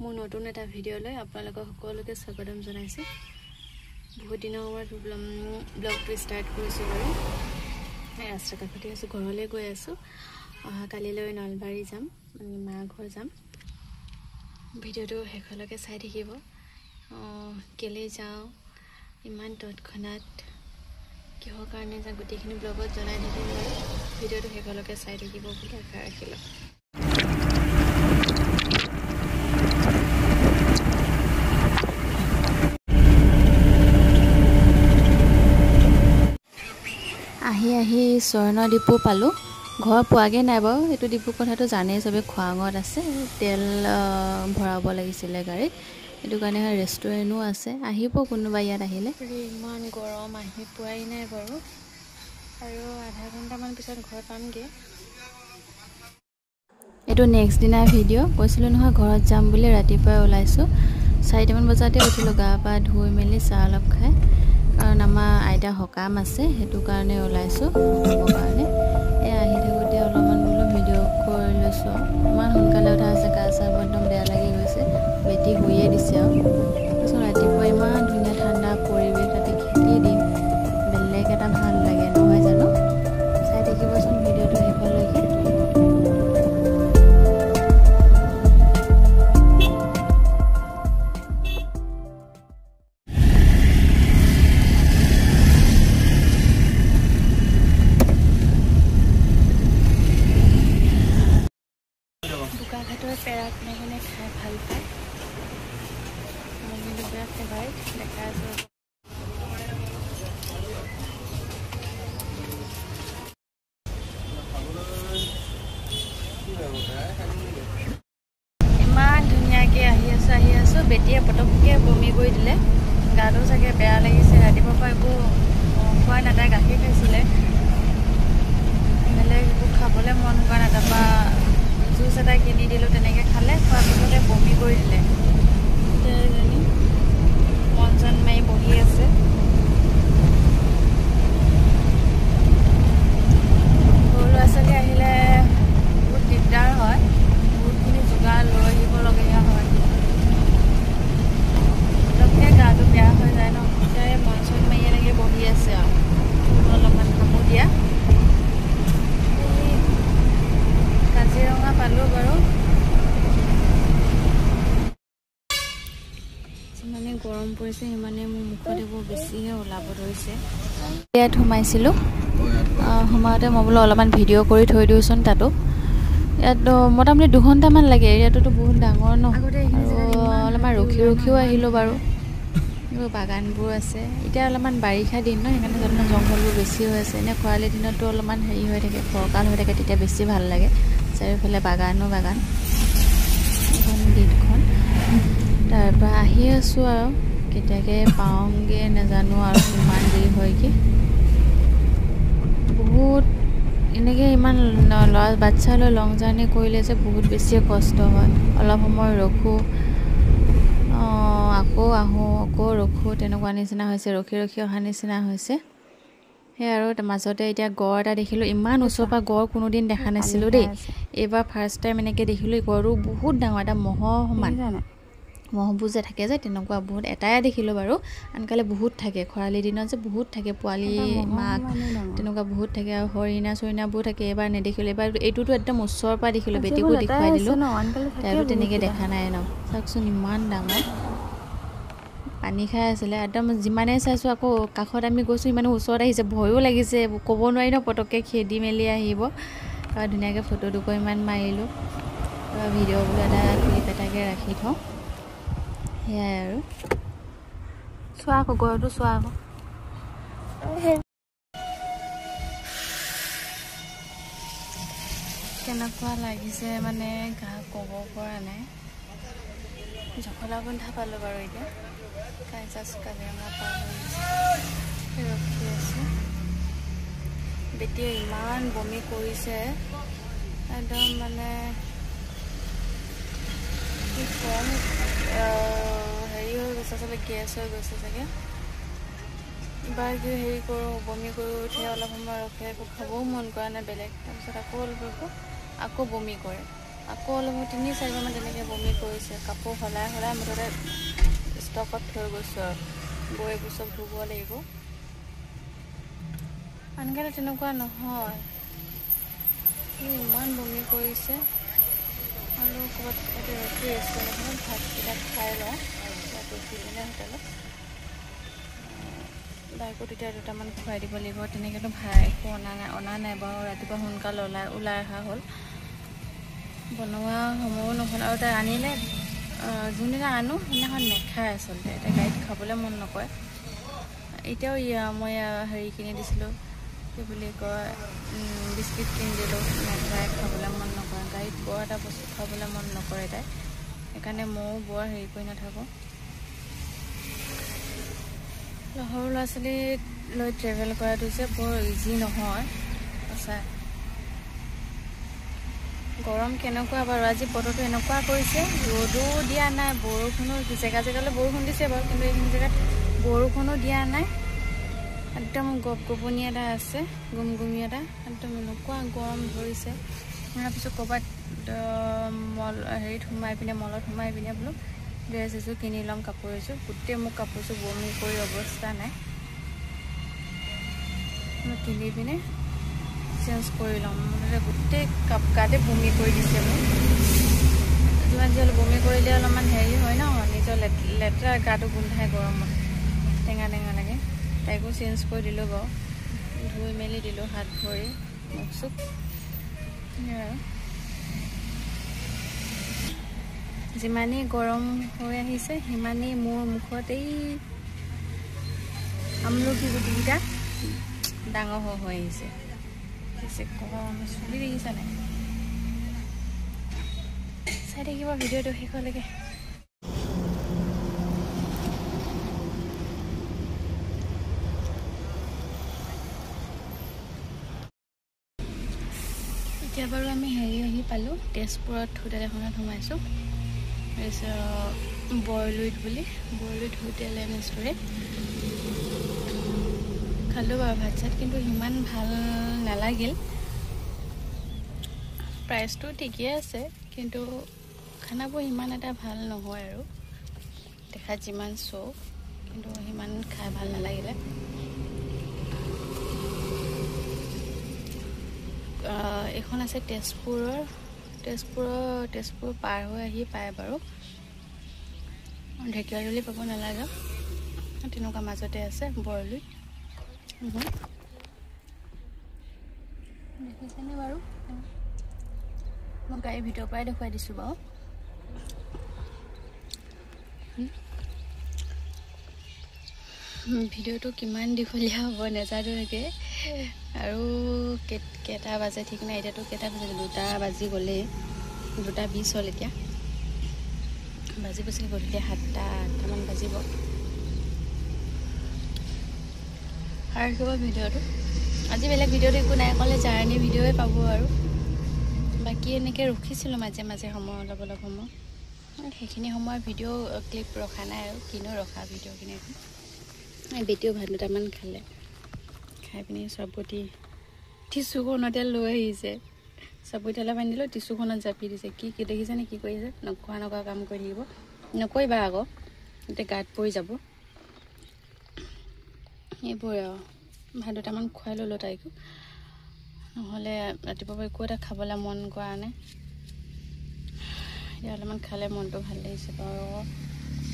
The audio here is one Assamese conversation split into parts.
মোৰ নতুন এটা ভিডিঅ'লৈ আপোনালোকক সকলোকে স্বাগতম জনাইছো। বহুত দিনৰ মূৰত ব্লগটো ষ্টাৰ্ট কৰিছো বাৰু। ৰাস্তা কাষতে আছো, ঘৰলৈ গৈ আছো। কালিলৈ নলবাৰী যাম, মা ঘৰ যাম। ভিডিঅ'টো শেষলৈকে চাই থাকিব। কেলে যাওঁ ইমান তৎক্ষণাত, কিহৰ কাৰণে যাওঁ গোটেইখিনি ব্লগত জনাই থাকিম বাৰু। ভিডিঅ'টো শেষলৈকে চাই থাকিব বুলি আশা ৰাখিলোঁ। আহি স্বৰ্ণ ডিপু পালোঁ। ঘৰ পোৱাগৈ নাই বাৰু। এইটো ডিপুৰ কথাটো জানেই চবেই, খোৱাঙত আছে। তেল ভৰাব লাগিছিলে গাড়ীত, সেইটো কাৰণে ৰেষ্টুৰেণ্টো আছে। আহিব কোনোবা ইয়াত আহিলে। ইমান গৰম, আহি পোৱাই নাই বাৰু। আৰু আধা ঘণ্টামান পিছত ঘৰ পামগৈ। এইটো নেক্সট দিনাৰ ভিডিঅ'। কৈছিলোঁ নহয় ঘৰত যাম বুলি, ৰাতিপুৱাই ওলাইছোঁ। 4টামান বজাতে উঠিলোঁ, গা পা ধুই মেলি চাহ অলপ খাই। কাৰণ আমাৰ আইতা সকাম আছে, সেইটো কাৰণে ওলাইছোঁ খাবৰ কাৰণে। আহি থাকোঁতে অলপমান বোলো ভিডিঅ' কৰি লৈছোঁ। ইমান সোনকালে উঠা হৈছে, গা চাবোৰ একদম বেয়া লাগি গৈছে। বেটি শুয়ে দিছে আৰু। তাৰপিছত ৰাতিপুৱা ইমান ধুনীয়া ঠাণ্ডা পৰিৱেশ, তাতে খেতি দিন, বেলেগ এটা ভাল লাগে নহয় জানো। চাই থাকিবচোন ভিডিঅ'টো শেষলৈকে। বোকাঘাটৰ পেৰা কোনে খাই ভাল পায়, মই কিন্তু বিৰাট ফেভাৰিট। দেখা আছোঁ ইমান ধুনীয়াকৈ আহি আছোঁ। বেটিয়ে পটককৈ বমি কৰি দিলে। গাটো চাগে বেয়া লাগিছে। ৰাতিপুৱাৰ পৰা একো খোৱাই নাই, তাই গাখীৰ খাইছিলে, বেলেগ একো খাবলৈ মন কৰা নাই। তাৰপৰা জুচ এটা কিনি দিলোঁ, তেনেকৈ খালে। খোৱাৰ পিছতে বমি কৰি দিলে। এজনী মন চন মাৰি বহি আছে। সৰু ল'ৰা ছোৱালী আহিলে বহুত দিগদাৰ হয়, বহুতখিনি যোগাৰ লৈ আহিবলগীয়া হয়। পটককৈ গাটো বেয়া হৈ যায় ন। এতিয়া মন চন মাৰি এনেকৈ বহি আছে আৰু অলপমান কামো দিয়া। কাজিৰঙা পালোঁ বাৰু। যিমানে গৰম পৰিছে সিমানে মোৰ মুখত এইবোৰ বেছিহে ওলাব ধৰিছে। ইয়াত সোমাইছিলোঁ। সোমাওঁতে মই বোলো অলপমান ভিডিঅ' কৰি থৈ দিওঁচোন তাতো। ইয়াত মোটামুটি 2 ঘণ্টামান লাগে। এৰিয়াটোতো বহুত ডাঙৰ ন, আৰু অলপমান ৰখিও আহিলোঁ বাৰু। এইবোৰ বাগানবোৰ আছে। এতিয়া অলপমান বাৰিষা দিন ন, সেইকাৰণে জংঘলবোৰ বেছি হৈ আছে। এনেই খৰালি দিনতো অলপমান হেৰি হৈ থাকে, ফৰকাল হৈ থাকে, তেতিয়া বেছি ভাল লাগে। চাৰিওফালে বাগান এখন গেটখন। তাৰপৰা আহি আছোঁ আৰু কেতিয়াকৈ পাওঁগৈ নাজানো, আৰু কিমান দেৰি হয়গৈ। বহুত এনেকৈ ইমান বাচ্ছালৈ লং জাৰ্ণি কৰিলে যে বহুত বেছিয়ে কষ্ট হয়। অলপ সময় ৰখোঁ, আকৌ আহোঁ, আকৌ ৰখোঁ, তেনেকুৱা নিচিনা হৈছে। ৰখি অহা নিচিনা হৈছে। সেই আৰু মাজতে এতিয়া গড় এটা দেখিলোঁ। ইমান ওচৰৰ পৰা গড় কোনোদিন দেখা নাছিলোঁ দেই। এইবাৰ ফাৰ্ষ্ট টাইম এনেকৈ দেখিলোঁ। গড়টো বহুত ডাঙৰ, এটা মহৰ সমান। মহবোৰ যে থাকে যে, তেনেকুৱা বহুত এটাই দেখিলোঁ বাৰু। আনকালে বহুত থাকে, খৰালি দিনত যে বহুত থাকে, পোৱালি মাক তেনেকুৱা বহুত থাকে। আৰু হৰিণা চৰিণাবোৰ থাকে। এইবাৰ নেদেখিলোঁ। এইবাৰ এইটোতো একদম ওচৰৰ পৰা দেখিলোঁ। বেটিকো দেখুৱাই দিলোঁ, তাইতো তেনেকৈ দেখা নাই ন। চাওকচোন ইমান ডাঙৰ, পানী খাই আছিলে। একদম যিমানেই চাইছোঁ, আকৌ কাষত আমি গৈছোঁ, ইমানে ওচৰত আহিছে, ভয়ো লাগিছে। ক'ব নোৱাৰি ন, পটককৈ খেদি মেলি আহিব। ধুনীয়াকৈ ফটো দুকপিমান মাৰিলোঁ। ভিডিঅ' বোলো এটা ক্লিপ এটাকৈ ৰাখি থওঁ। সেয়াই আৰু। চোৱা আকৌ গড়টো, চোৱা আকৌ। কেনেকুৱা লাগিছে মানে গা ক'ব পৰা নাই। জখলা বন্ধা পালোঁ বাৰু। এতিয়া কাজিৰঙা পাৰ হৈ ৰখি আছোঁ। বেটিয়ে ইমান বমি কৰিছে, একদম মানে কি ক'ম, হেৰি হৈ গৈছে চাগে, গেছ হৈ গৈছে চাগে। এবাৰ যে হেৰি কৰোঁ, বমি কৰি উঠে, অলপ সময় ৰখে, একো খাবও মন কৰা নাই বেলেগ। তাৰপিছত আকৌ বমি কৰে। আকৌ অলপ 3-4বাৰমান তেনেকৈ বমি কৰিছে। কাপোৰ সলাই মুঠতে ষ্টকত থৈ গৈছোঁ আৰু গৈ এইবোৰ চব ধুব লাগিব। আনকালে তেনেকুৱা নহয়, ইমান বমি কৰিছে। আৰু ক'ৰবাত ৰখি ৰেষ্টুৰেণ্ট এখনত ভাতকেইটা খাই লওঁ, তাত ৰখি পিনে হোটেলত বাইকত এতিয়া 2টামান খুৱাই দিব লাগিব। তেনেকৈতো ভাই একো অনা নাই বাৰু। ৰাতিপুৱা সোনকালে ওলাই অহা হ'ল, বনোৱা সময়ো নহ'ল। আৰু তাই আনিলে যোনদিনা আনো সেইদিনাখন নেখায় আচলতে, এতিয়া গাড়ীত খাবলৈ মন নকৰে। এতিয়াও মই হেৰি কিনি দিছিলোঁ, কি বুলি কয়, বিস্কিট কিনি দিলোঁ, নেখায়, খাবলৈ মন নকৰে। গাড়ীত বৰ এটা বস্তু খাবলৈ মন নকৰে তাই, সেইকাৰণে ময়ো বৰ হেৰি কৰি নাথাকোঁ। সৰু ল'ৰা ছোৱালীক লৈ ট্ৰেভেল কৰাটো যে বৰ ইজি নহয় সঁচাই। গৰম কেনেকুৱা বাৰু, আজি বতৰটো এনেকুৱা কৰিছে, ৰ'দো দিয়া নাই, বৰষুণো জেগালৈ বৰষুণ দিছে বাৰু, কিন্তু এইখিনি জেগাত বৰষুণো দিয়া নাই। একদম গপগপনি এটা আছে, গুমগুমি এটা, একদম এনেকুৱা গৰম ধৰিছে। তাৰপিছত ক'ৰবাত হেৰিত সোমাই পিনে, মলত সোমাই পিনে বোলো ড্ৰেছ এযোৰ কিনি ল'ম, কাপোৰ এযোৰ। গোটেই মোক কাপোৰযোৰ বমি কৰি অৱস্থা নাই, মই কিনি পিনে চেঞ্জ কৰি ল'ম। মুঠতে গোটেই গাতে বমি কৰি দিছে মোক। যিমান যি হ'লেও বমি কৰিলে অলপমান হেৰি হয় ন, নিজৰ লেতেৰা গাটো গোন্ধাই গৰমত, টেঙা লাগে। তাইকো চেঞ্জ কৰি দিলোঁ বাৰু, ধুই মেলি দিলোঁ হাত ভৰি মুখ চুখ। যিমানেই গৰম হৈ আহিছে সিমানেই মোৰ মুখত এই আমলখি গুটিকেইটা ডাঙৰ হৈ আহিছে। কম চুলি দেখিছা নাই? চাই থাকিব ভিডিঅ'টো শেষলৈকে। এতিয়া বাৰু আমি আহি পালোঁ, তেজপুৰত হোটেল এখনত সোমাইছোঁ। তাৰপিছত বৰলুইত হোটেল এণ্ড ৰেষ্টুৰেণ্ট খালোঁ বাৰু ভাত চাত, কিন্তু সিমান ভাল নালাগিল। প্ৰাইচটো ঠিকেই আছে, কিন্তু খানাবোৰ সিমান এটা ভাল নহয় আৰু দেখাত যিমান কিন্তু সিমান খাই ভাল নালাগিলে। এইখন আছে তেজপুৰ পাৰ হৈ আহি পায় বাৰু, ঢেকীয়াজুলি পাব নালাগে, তেনেকুৱা মাজতে আছে বৰলুই। দেখিছেনে বাৰু? মই গাড়ীৰ ভিতৰৰ পৰাই দেখুৱাই দিছোঁ বাৰু। ভিডিঅ'টো কিমান দীঘলীয়া হ'ব নাজানো নেকি। আৰু কেইটা বাজে ঠিক নাই, এতিয়াতো কেইটা বাজে, 2টা বাজি গ'লেই, 2:20 হ'ল। এতিয়া বাজিব চাগে গধূলি 7-8টামান বাজিব। আৰু কিবা ভিডিঅ'টো আজি বেলেগ ভিডিঅ'টো একো নাই, ক'লে জাৰ্ণি ভিডিঅ'ই পাব আৰু বাকী এনেকৈ ৰখিছিলোঁ মাজে সময় অলপ সময়, সেইখিনি সময়ৰ ভিডিঅ' ক্লিপ ৰখা নাই আৰু কিনো ৰখা ভিডিঅ'খিনি। বেটিও ভাত 2টামান খালে, খাই পিনি চবটি টিচুখনতে লৈ আহিছে, চবটি অলপ আনি দিলোঁ, টিচুখনত জাপি দিছে। কি দেখিছেনে কি কৰিছে? নকৰা কাম কৰি থাকিব, নকৰিবা আকৌ, এতিয়া গাত পৰি যাব। এইবোৰে আৰু ভাত 2টামান খুৱাই ল'লোঁ তাইকো, নহ'লে ৰাতিপুৱা একো এটা খাবলৈ মন কৰা নাই। এতিয়া অলপমান খালে মনটো ভাল লাগিছে বাৰু।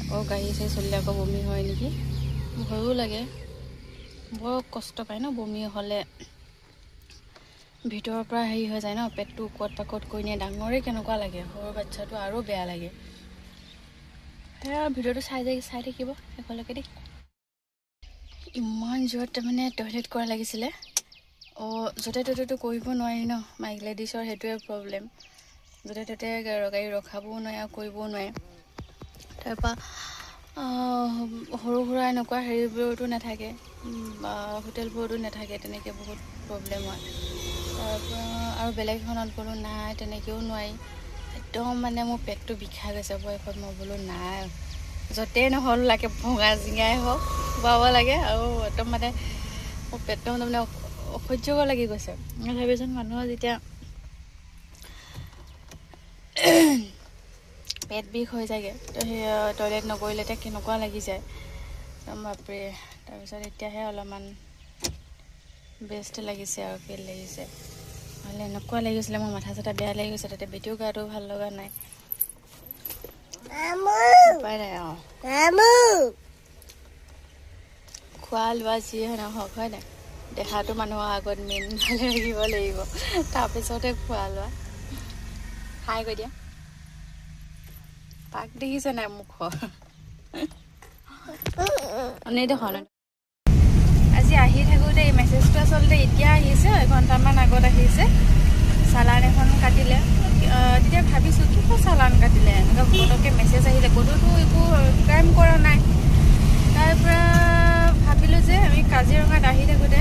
আকৌ গাড়ী চলিলে আকৌ বমি হয় নেকি, ভয়ো লাগে। বৰ কষ্ট পায় ন বমি হ'লে, ভিতৰৰ পৰা হেৰি হৈ যায় ন, পেটটো উকত পাকত কৰি নিয়ে। ডাঙৰে কেনেকুৱা লাগে, সৰু বাচ্ছাটো আৰু বেয়া লাগে। সেয়া ভিডিঅ'টো চাই থাকিব শেষলৈকে দেই। ইমান জোৰত তাৰমানে টয়লেট কৰা লাগিছিলে। য'তে ত'তেতো কৰিব নোৱাৰি ন, মাইক লেডিছৰ সেইটোৱে প্ৰব্লেম। য'তে ত'তে গাড়ী ৰখাবও নোৱাৰে আৰু কৰিবও নোৱাৰে। তাৰপৰা সৰু সুৰা এনেকুৱা হেৰিবোৰতো নাথাকে, হোটেলবোৰতো নাথাকে, তেনেকৈ বহুত প্ৰব্লেম হয়। তাৰপৰা আৰু বেলেগ এখনত গ'লো, নাই তেনেকৈও নোৱাৰি। একদম মানে মোৰ পেটটো বিষাই গৈছে বয়সত। মই বোলো নাই, য'তেই নহ'ল লাগে ভঙা জিঙাই হওক খুৱাব লাগে। আৰু একদম মানে মোৰ পেটটো তাৰমানে অসহ্য লাগি গৈছে। ভাবিছোন মানুহৰ যেতিয়া পেট বিষ হৈ যায়গৈ তো সেই টয়লেট নকৰিলে এতিয়া কেনেকুৱা লাগি যায় বাপৰে তাৰপিছত এতিয়াহে অলপমান বেষ্ট লাগিছে আৰু ফিল লাগিছে নহ'লে এনেকুৱা লাগি গৈছিলে মোৰ মাথা চাথা বেয়া লাগি গৈছে তাতে বেটিও গাটো ভাল লগা নাই উপায় নাই খোৱা লোৱা যিয়ে নহওক হয় নাই দেখাটো মানুহৰ আগত মেইন ভালে লাগিব লাগিব তাৰপিছতে খোৱা লোৱা খাই গৈ দিয়া পাক দেখিছে নাই মুখৰ আজি আহি থাকোঁতে এই মেছেজটো আচলতে এতিয়া আহিছে এঘণ্টামান আগত আহিছে চালান এখন কাটিলে তেতিয়া ভাবিছোঁ কিয় চালান কাটিলে এনেকুৱা পটককৈ মেছেজ আহিলে ক'তোতো একো ক্ৰাইম কৰা নাই তাৰপৰা ভাবিলোঁ যে আমি কাজিৰঙাত আহি থাকোঁতে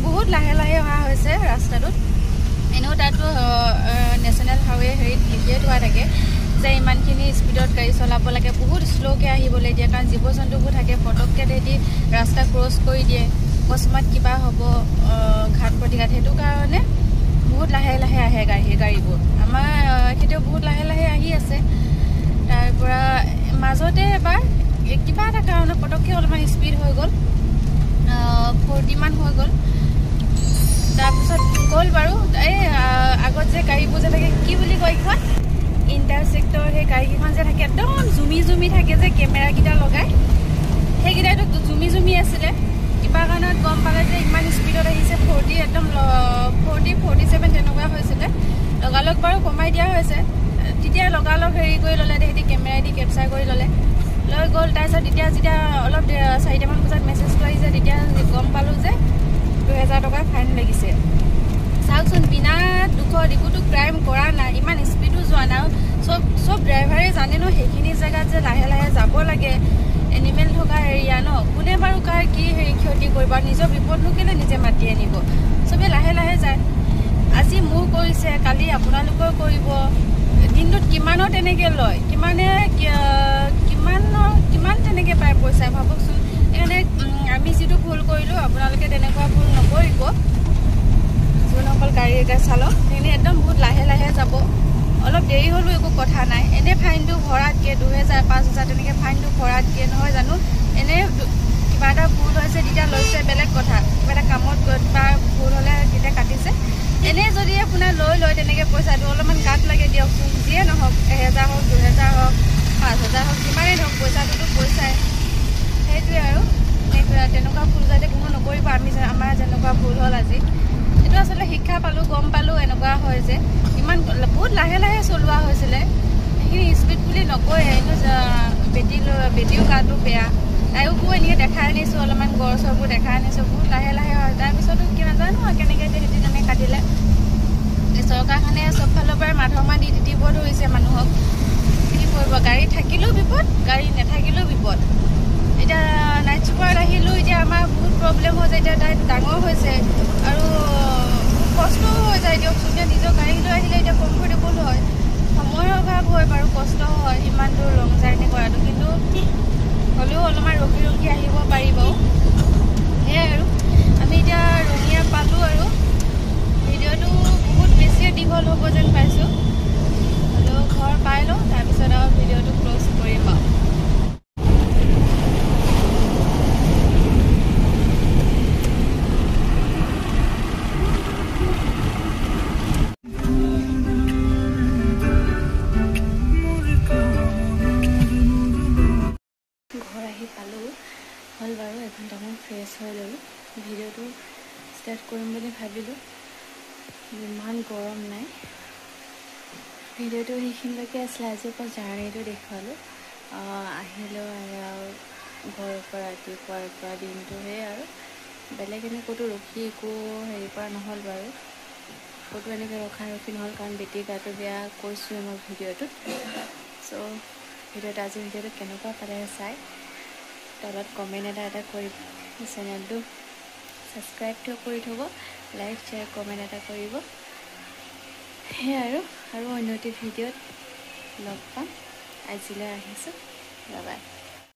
বহুত লাহে লাহে অহা হৈছে ৰাস্তাটোত এনেও তাতো নেশ্যনেল হাইৱে হেৰিত লিখিয়ে থোৱা থাকে যে ইমানখিনি স্পীডত গাড়ী চলাব লাগে বহুত শ্ল'কৈ আহিবলৈ দিয়ে কাৰণ জীৱ জন্তুবোৰ থাকে পটককৈ তেহেঁতি ৰাস্তা ক্ৰছ কৰি দিয়ে অকস্মাত কিবা হ'ব ঘাট প্ৰতিঘাত সেইটো কাৰণে বহুত লাহে লাহে আহে গাড়ীবোৰ আমাৰ খেতিও বহুত লাহে লাহে আহি আছে তাৰপৰা মাজতে এবাৰ কিবা এটা কাৰণত পটককৈ অলপমান স্পীড হৈ গ'ল 40 মান হৈ গ'ল তাৰপিছত গ'ল বাৰু এই আগত যে গাড়ীবোৰ যে থাকে কি বুলি কয় এইখন ইণ্টাৰচেক্টৰ সেই গাড়ীকেইখন যে থাকে একদম জুমি থাকে যে কেমেৰাকেইটা লগাই সেইকেইটাইতো জুমি আছিলে কিবা কাৰণত গম পালে যে ইমান স্পীডত আহিছে 40 একদম 47 তেনেকুৱা হৈছিলে লগালগ বাৰু কমাই দিয়া হৈছে তেতিয়া লগালগ হেৰি কৰি ল'লে তেহেঁতি কেমেৰাইদি কেপচাৰ কৰি ল'লে লৈ গ'ল তাৰপিছত যেতিয়া অলপ 4টামান বজাত মেছেজটো আহিছে তেতিয়া গম পালোঁ যে 2000 টকা ফাইন লাগিছে চাওকচোন বিনা দুখত একোতো ক্ৰাইম কৰা নাই ইমান স্পীডো যোৱা নাই চব ড্ৰাইভাৰে জানে ন সেইখিনি জেগাত যে লাহে লাহে যাব লাগে এনিমেল থকা এৰিয়া ন কোনে বাৰু কাৰ কি হেৰি ক্ষতি কৰিব আৰু নিজৰ বিপদনো কেলৈ নিজে মাতি আনিব চবেই লাহে লাহে যায় আজি মোৰ কৰিছে কালি আপোনালোকৰ কৰিব দিনটোত কিমানৰ তেনেকৈ লয় কিমান তেনেকৈ পায় পইচা ভাবকচোন সেইকাৰণে আমি যিটো ভুল কৰিলোঁ আপোনালোকে তেনেকুৱা ভুল নকৰিব যোনসকল গাড়ী চালক সেইখিনি একদম বহুত লাহে লাহে যাব অলপ দেৰি হ'লেও একো কথা নাই এনেই ফাইনটো ভৰাতকৈ 2000 5000 তেনেকৈ ফাইনটো ভৰাতকৈ নহয় জানো এনেই কিবা এটা ভুল হৈছে তেতিয়া লৈছে বেলেগ কথা কিবা এটা কামত কিবা ভুল হ'লে তেতিয়া কাটিছে এনেই যদি আপোনাৰ লয় তেনেকৈ পইচাটো অলপমান গাত লাগে দিয়কচোন যিয়ে নহওক 1000 হওক 2000 হওক 5000 হওক যিমানেই ধৰক পইচাটোতো পইচাই সেইটোৱে আৰু তেনেকুৱা ভুল যাতে কোনো নকৰিব আমাৰ যেনেকুৱা ভুল হ'ল আজি এইটো আচলতে শিক্ষা পালোঁ গম পালোঁ এনেকুৱা হয় যে ইমান বহুত লাহে লাহে চলোৱা হৈছিলে সেইখিনি স্পীড বুলি নকয় বেটিও গাটো বেয়া তাইকো এনেকৈ দেখাই আনিছোঁ অলপমান গড় চৰবোৰ দেখাই আনিছোঁ বহুত লাহে লাহে হয় তাৰপিছতো কি নাজানো কেনেকৈ যে সেইদিনানে কাটিলে চৰকাৰখনে চব ফালৰ পৰাই মাধমা দি দিব ধৰিছে মানুহক কি কৰিব গাড়ী থাকিলেও বিপদ গাড়ী নাথাকিলেও বিপদ এতিয়া নাইট চুপাৰত আহিলোঁ এতিয়া আমাৰ বহুত প্ৰব্লেম হৈ যায় এতিয়া তাই ডাঙৰ হৈছে আৰু কষ্টও হৈ যায় দিয়কচোন এতিয়া নিজৰ গাড়ী লৈ আহিলে এতিয়া কমফৰ্টেবল হয় সময়ৰ অভাৱ হয় বাৰু কষ্ট হয় ইমান দূৰ লং জাৰ্ণি কৰাটো কিন্তু হ'লেও অলপমান ৰখি আহিব পাৰিব সেয়াই আৰু আমি এতিয়া ৰঙিয়া পালোঁ আৰু ভিডিঅ'টো বহুত বেছিয়ে দীঘল হ'ব যেন পাইছোঁ হ'লেও ঘৰ পাই লওঁ তাৰপিছত আৰু ভিডিঅ'টো ক্ল'জ কৰিম আৰু হ'ল বাৰু এঘণ্টামান ফ্ৰেছ হৈ ল'লোঁ ভিডিঅ'টো ষ্টাৰ্ট কৰিম বুলি ভাবিলোঁ ইমান গৰম নাই ভিডিঅ'টো সেইখিনিলৈকে আছিলে আজি অকল জাৰ্ণিটো দেখুৱালোঁ আহিলোঁ আৰু ঘৰৰ পৰা ৰাতিপুৱাৰ পৰা দিনটোহে আৰু বেলেগ এনে ক'তো ৰখি একো হেৰি কৰা নহ'ল বাৰু ক'তো এনেকৈ ৰখি নহ'ল কাৰণ বেটিৰ গাটো বেয়া কৈছোঁৱে মই ভিডিঅ'টোত চ' আজিৰ ভিডিঅ'টো কেনেকুৱা পালে চাই তলত কমেণ্ট এটা কৰি চেনেলটো ছাবস্ক্ৰাইবটো কৰি থ'ব লাইক শ্বেয়াৰ কমেণ্ট এটা কৰিব সেয়াই আৰু অন্য এটি ভিডিঅ'ত লগ পাম আজিলৈ আহিছোঁ বাই বাই